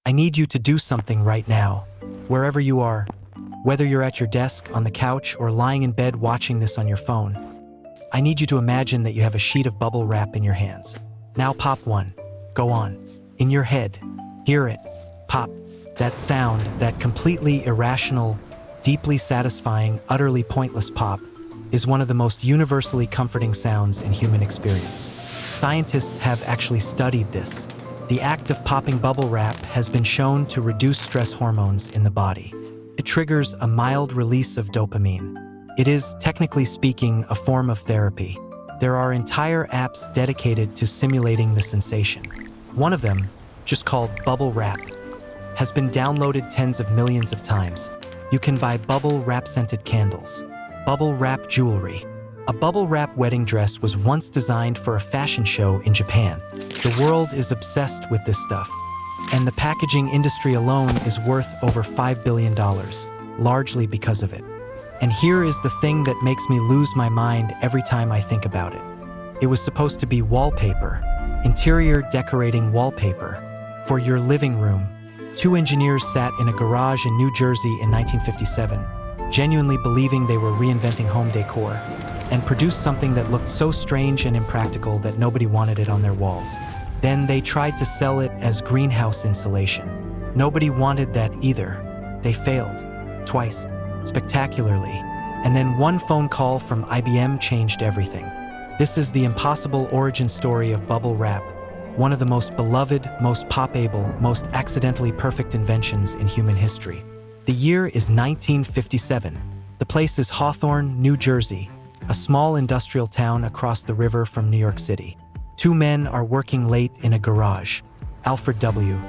I need you to do something right now, wherever you are, whether you're at your desk, on the couch, or lying in bed watching this on your phone. I need you to imagine that you have a sheet of bubble wrap in your hands. Now pop one. Go on. In your head. Hear it. Pop. That sound, that completely irrational, deeply satisfying, utterly pointless pop, is one of the most universally comforting sounds in human experience. Scientists have actually studied this. The act of popping bubble wrap has been shown to reduce stress hormones in the body. It triggers a mild release of dopamine. It is, technically speaking, a form of therapy. There are entire apps dedicated to simulating the sensation. One of them, just called Bubble Wrap, has been downloaded tens of millions of times. You can buy bubble wrap-scented candles, bubble wrap jewelry. A bubble wrap wedding dress was once designed for a fashion show in Japan. The world is obsessed with this stuff, and the packaging industry alone is worth over $5 billion, largely because of it. And here is the thing that makes me lose my mind every time I think about it. It was supposed to be wallpaper, interior decorating wallpaper, for your living room. Two engineers sat in a garage in New Jersey in 1957, genuinely believing they were reinventing home decor, and produced something that looked so strange and impractical that nobody wanted it on their walls. Then they tried to sell it as greenhouse insulation. Nobody wanted that either. They failed, twice, spectacularly. And then one phone call from IBM changed everything. This is the impossible origin story of bubble wrap, one of the most beloved, most pop-able, most accidentally perfect inventions in human history. The year is 1957. The place is Hawthorne, New Jersey, a small industrial town across the river from New York City. Two men are working late in a garage. Alfred W.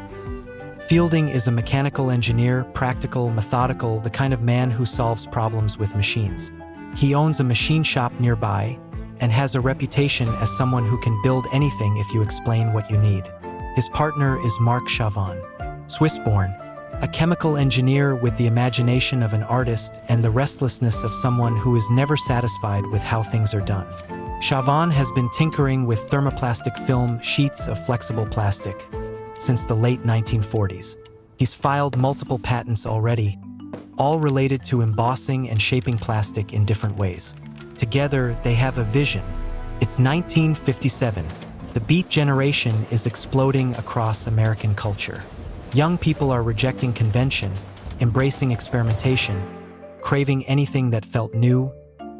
Fielding is a mechanical engineer, practical, methodical, the kind of man who solves problems with machines. He owns a machine shop nearby and has a reputation as someone who can build anything if you explain what you need. His partner is Mark Chavon, Swiss-born, a chemical engineer with the imagination of an artist and the restlessness of someone who is never satisfied with how things are done. Chavon has been tinkering with thermoplastic film sheets of flexible plastic since the late 1940s. He's filed multiple patents already, all related to embossing and shaping plastic in different ways. Together, they have a vision. It's 1957. The beat generation is exploding across American culture. Young people are rejecting convention, embracing experimentation, craving anything that felt new,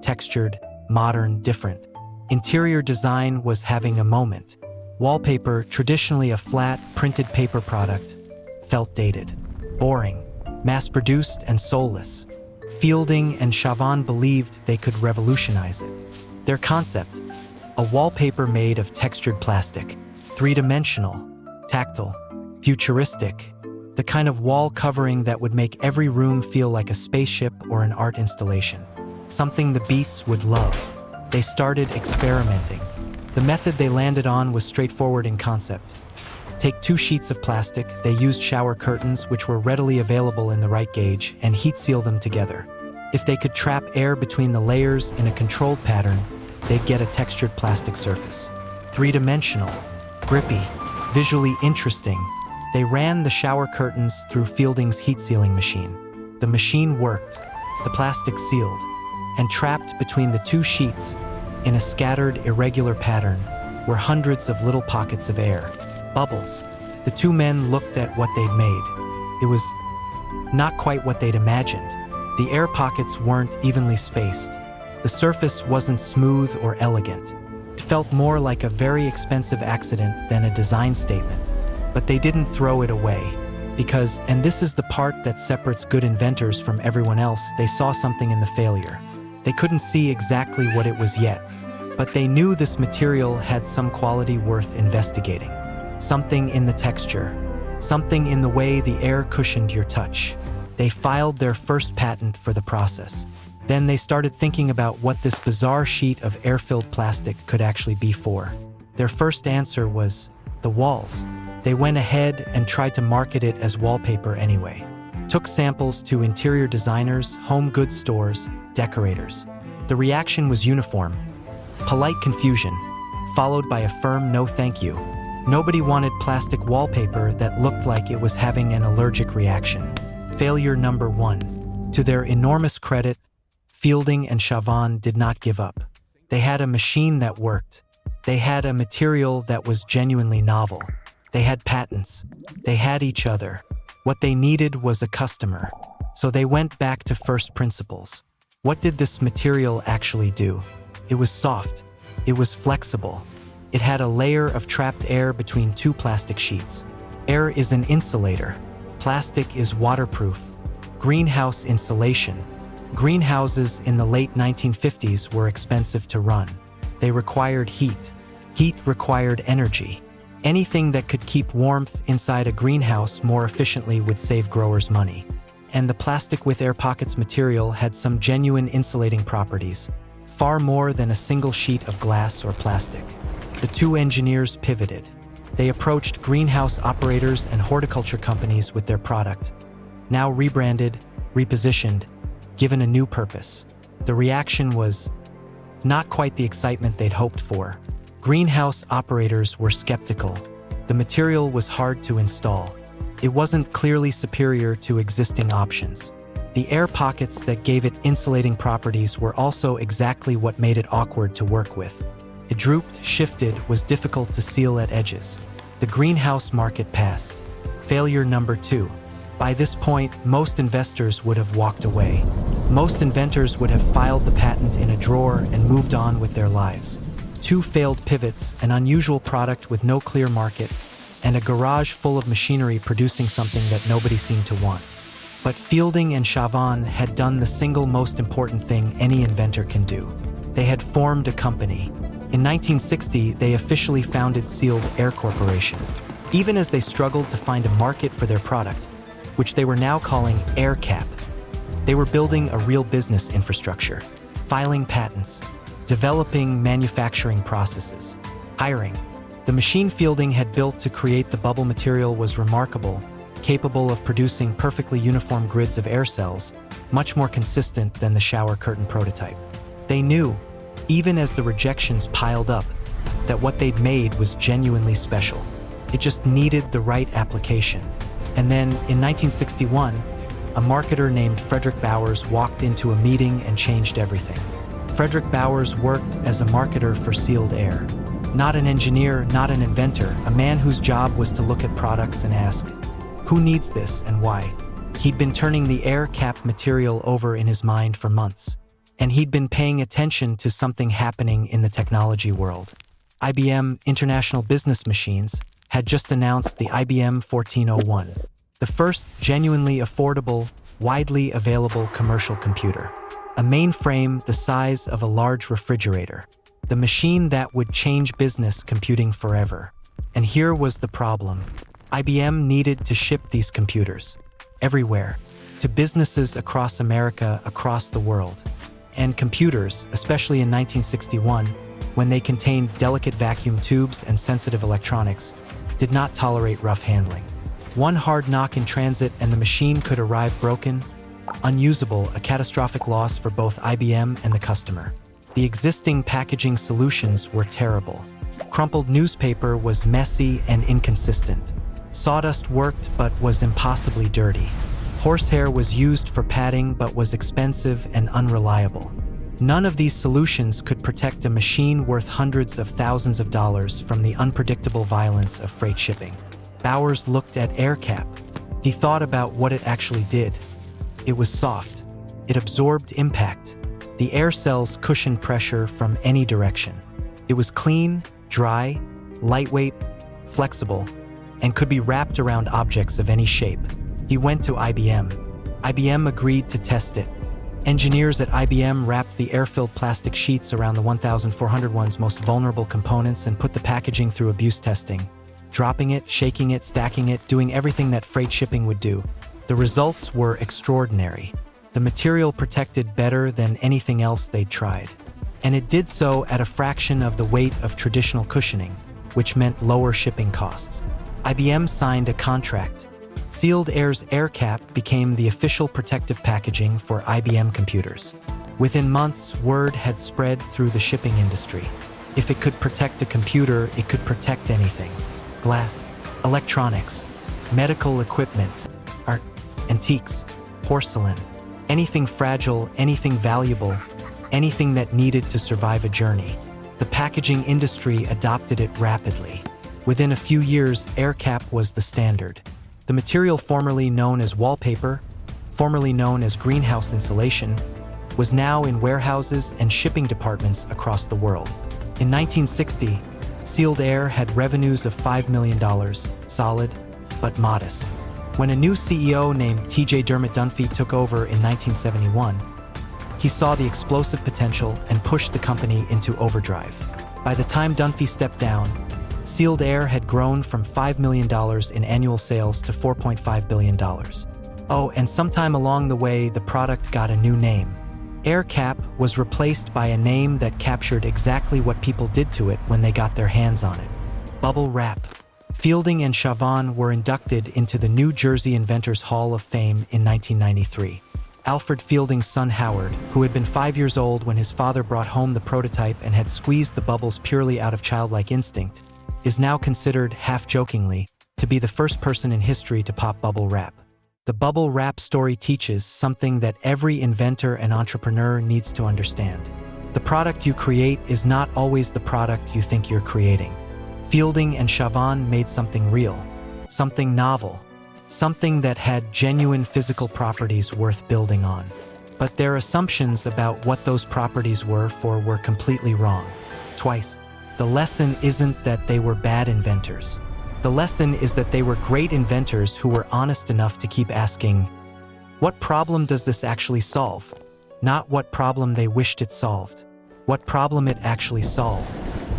textured, modern, different. Interior design was having a moment. Wallpaper, traditionally a flat, printed paper product, felt dated, boring, mass-produced, and soulless. Fielding and Chavon believed they could revolutionize it. Their concept, a wallpaper made of textured plastic, three-dimensional, tactile, futuristic, the kind of wall covering that would make every room feel like a spaceship or an art installation. Something the Beats would love. They started experimenting. The method they landed on was straightforward in concept. Take two sheets of plastic, they used shower curtains which were readily available in the right gauge, and heat seal them together. If they could trap air between the layers in a controlled pattern, they'd get a textured plastic surface. Three-dimensional, grippy, visually interesting. They ran the shower curtains through Fielding's heat sealing machine. The machine worked, the plastic sealed, and trapped between the two sheets in a scattered, irregular pattern were hundreds of little pockets of air, bubbles. The two men looked at what they'd made. It was not quite what they'd imagined. The air pockets weren't evenly spaced. The surface wasn't smooth or elegant. It felt more like a very expensive accident than a design statement. But they didn't throw it away, because, and this is the part that separates good inventors from everyone else, they saw something in the failure. They couldn't see exactly what it was yet, but they knew this material had some quality worth investigating. Something in the texture, something in the way the air cushioned your touch. They filed their first patent for the process. Then they started thinking about what this bizarre sheet of air-filled plastic could actually be for. Their first answer was the walls. They went ahead and tried to market it as wallpaper anyway. Took samples to interior designers, home goods stores, decorators. The reaction was uniform. Polite confusion, followed by a firm no thank you. Nobody wanted plastic wallpaper that looked like it was having an allergic reaction. Failure number 1. To their enormous credit, Fielding and Chavan did not give up. They had a machine that worked. They had a material that was genuinely novel. They had patents. They had each other. What they needed was a customer. So they went back to first principles. What did this material actually do? It was soft. It was flexible. It had a layer of trapped air between two plastic sheets. Air is an insulator. Plastic is waterproof. Greenhouse insulation. Greenhouses in the late 1950s were expensive to run. They required heat. Heat required energy. Anything that could keep warmth inside a greenhouse more efficiently would save growers money. And the plastic with air pockets material had some genuine insulating properties, far more than a single sheet of glass or plastic. The two engineers pivoted. They approached greenhouse operators and horticulture companies with their product, now rebranded, repositioned, given a new purpose. The reaction was not quite the excitement they'd hoped for. Greenhouse operators were skeptical. The material was hard to install. It wasn't clearly superior to existing options. The air pockets that gave it insulating properties were also exactly what made it awkward to work with. It drooped, shifted, was difficult to seal at edges. The greenhouse market passed. Failure number 2. By this point, most investors would have walked away. Most inventors would have filed the patent in a drawer and moved on with their lives. 2 failed pivots, an unusual product with no clear market, and a garage full of machinery producing something that nobody seemed to want. But Fielding and Chavan had done the single most important thing any inventor can do. They had formed a company. In 1960, they officially founded Sealed Air Corporation. Even as they struggled to find a market for their product, which they were now calling AirCap, they were building a real business infrastructure, filing patents, developing manufacturing processes, hiring. The machine Fielding had built to create the bubble material was remarkable, capable of producing perfectly uniform grids of air cells, much more consistent than the shower curtain prototype. They knew, even as the rejections piled up, that what they'd made was genuinely special. It just needed the right application. And then, in 1961, a marketer named Frederick Bowers walked into a meeting and changed everything. Frederick Bowers worked as a marketer for Sealed Air. Not an engineer, not an inventor, a man whose job was to look at products and ask, who needs this and why? He'd been turning the air cap material over in his mind for months, and he'd been paying attention to something happening in the technology world. IBM International Business Machines had just announced the IBM 1401, the first genuinely affordable, widely available commercial computer. A mainframe the size of a large refrigerator. The machine that would change business computing forever. And here was the problem. IBM needed to ship these computers everywhere, to businesses across America, across the world. And computers, especially in 1961, when they contained delicate vacuum tubes and sensitive electronics, did not tolerate rough handling. One hard knock in transit and the machine could arrive broken, unusable, a catastrophic loss for both IBM and the customer. The existing packaging solutions were terrible. Crumpled newspaper was messy and inconsistent. Sawdust worked but was impossibly dirty. Horsehair was used for padding but was expensive and unreliable. None of these solutions could protect a machine worth hundreds of thousands of dollars from the unpredictable violence of freight shipping. Bowers looked at AirCap. He thought about what it actually did. It was soft. It absorbed impact. The air cells cushioned pressure from any direction. It was clean, dry, lightweight, flexible, and could be wrapped around objects of any shape. He went to IBM. IBM agreed to test it. Engineers at IBM wrapped the air-filled plastic sheets around the 1,401's most vulnerable components and put the packaging through abuse testing, dropping it, shaking it, stacking it, doing everything that freight shipping would do. The results were extraordinary. The material protected better than anything else they'd tried. And it did so at a fraction of the weight of traditional cushioning, which meant lower shipping costs. IBM signed a contract. Sealed Air's AirCap became the official protective packaging for IBM computers. Within months, word had spread through the shipping industry. If it could protect a computer, it could protect anything. glass, electronics, medical equipment, art, antiques, porcelain, anything fragile, anything valuable, anything that needed to survive a journey. The packaging industry adopted it rapidly. Within a few years, AirCap was the standard. The material formerly known as wallpaper, formerly known as greenhouse insulation, was now in warehouses and shipping departments across the world. In 1960, Sealed Air had revenues of $5 million, solid, but modest. When a new CEO named T.J. Dermot Dunphy took over in 1971, he saw the explosive potential and pushed the company into overdrive. By the time Dunphy stepped down, Sealed Air had grown from $5 million in annual sales to $4.5 billion. Oh, and sometime along the way, the product got a new name. AirCap was replaced by a name that captured exactly what people did to it when they got their hands on it: bubble wrap. Fielding and Chavon were inducted into the New Jersey Inventors Hall of Fame in 1993. Alfred Fielding's son Howard, who had been 5 years old when his father brought home the prototype and had squeezed the bubbles purely out of childlike instinct, is now considered, half-jokingly, to be the first person in history to pop bubble wrap. The bubble wrap story teaches something that every inventor and entrepreneur needs to understand. The product you create is not always the product you think you're creating. Fielding and Chavon made something real, something novel, something that had genuine physical properties worth building on. But their assumptions about what those properties were completely wrong. Twice. The lesson isn't that they were bad inventors. The lesson is that they were great inventors who were honest enough to keep asking, what problem does this actually solve? Not what problem they wished it solved. What problem it actually solved.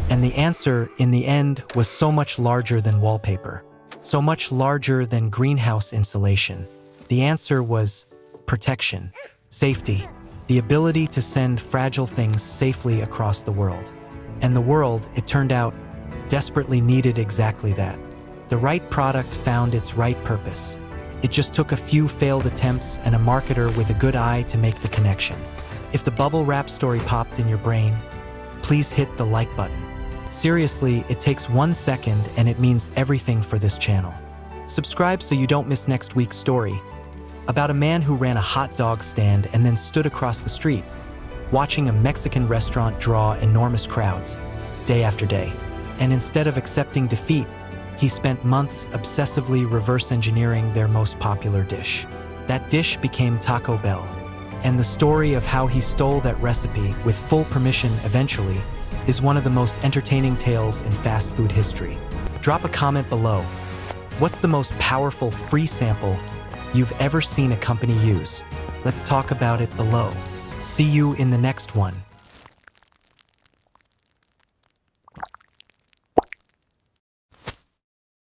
And the answer, in the end, was so much larger than wallpaper. So much larger than greenhouse insulation. The answer was protection, safety, the ability to send fragile things safely across the world. And the world, it turned out, desperately needed exactly that. The right product found its right purpose. It just took a few failed attempts and a marketer with a good eye to make the connection. If the bubble wrap story popped in your brain, please hit the like button. Seriously, it takes 1 second and it means everything for this channel. Subscribe so you don't miss next week's story about a man who ran a hot dog stand and then stood across the street, watching a Mexican restaurant draw enormous crowds, day after day. And instead of accepting defeat, he spent months obsessively reverse engineering their most popular dish. That dish became Taco Bell. And the story of how he stole that recipe with full permission eventually is one of the most entertaining tales in fast food history. Drop a comment below. What's the most powerful free sample you've ever seen a company use? Let's talk about it below. See you in the next one.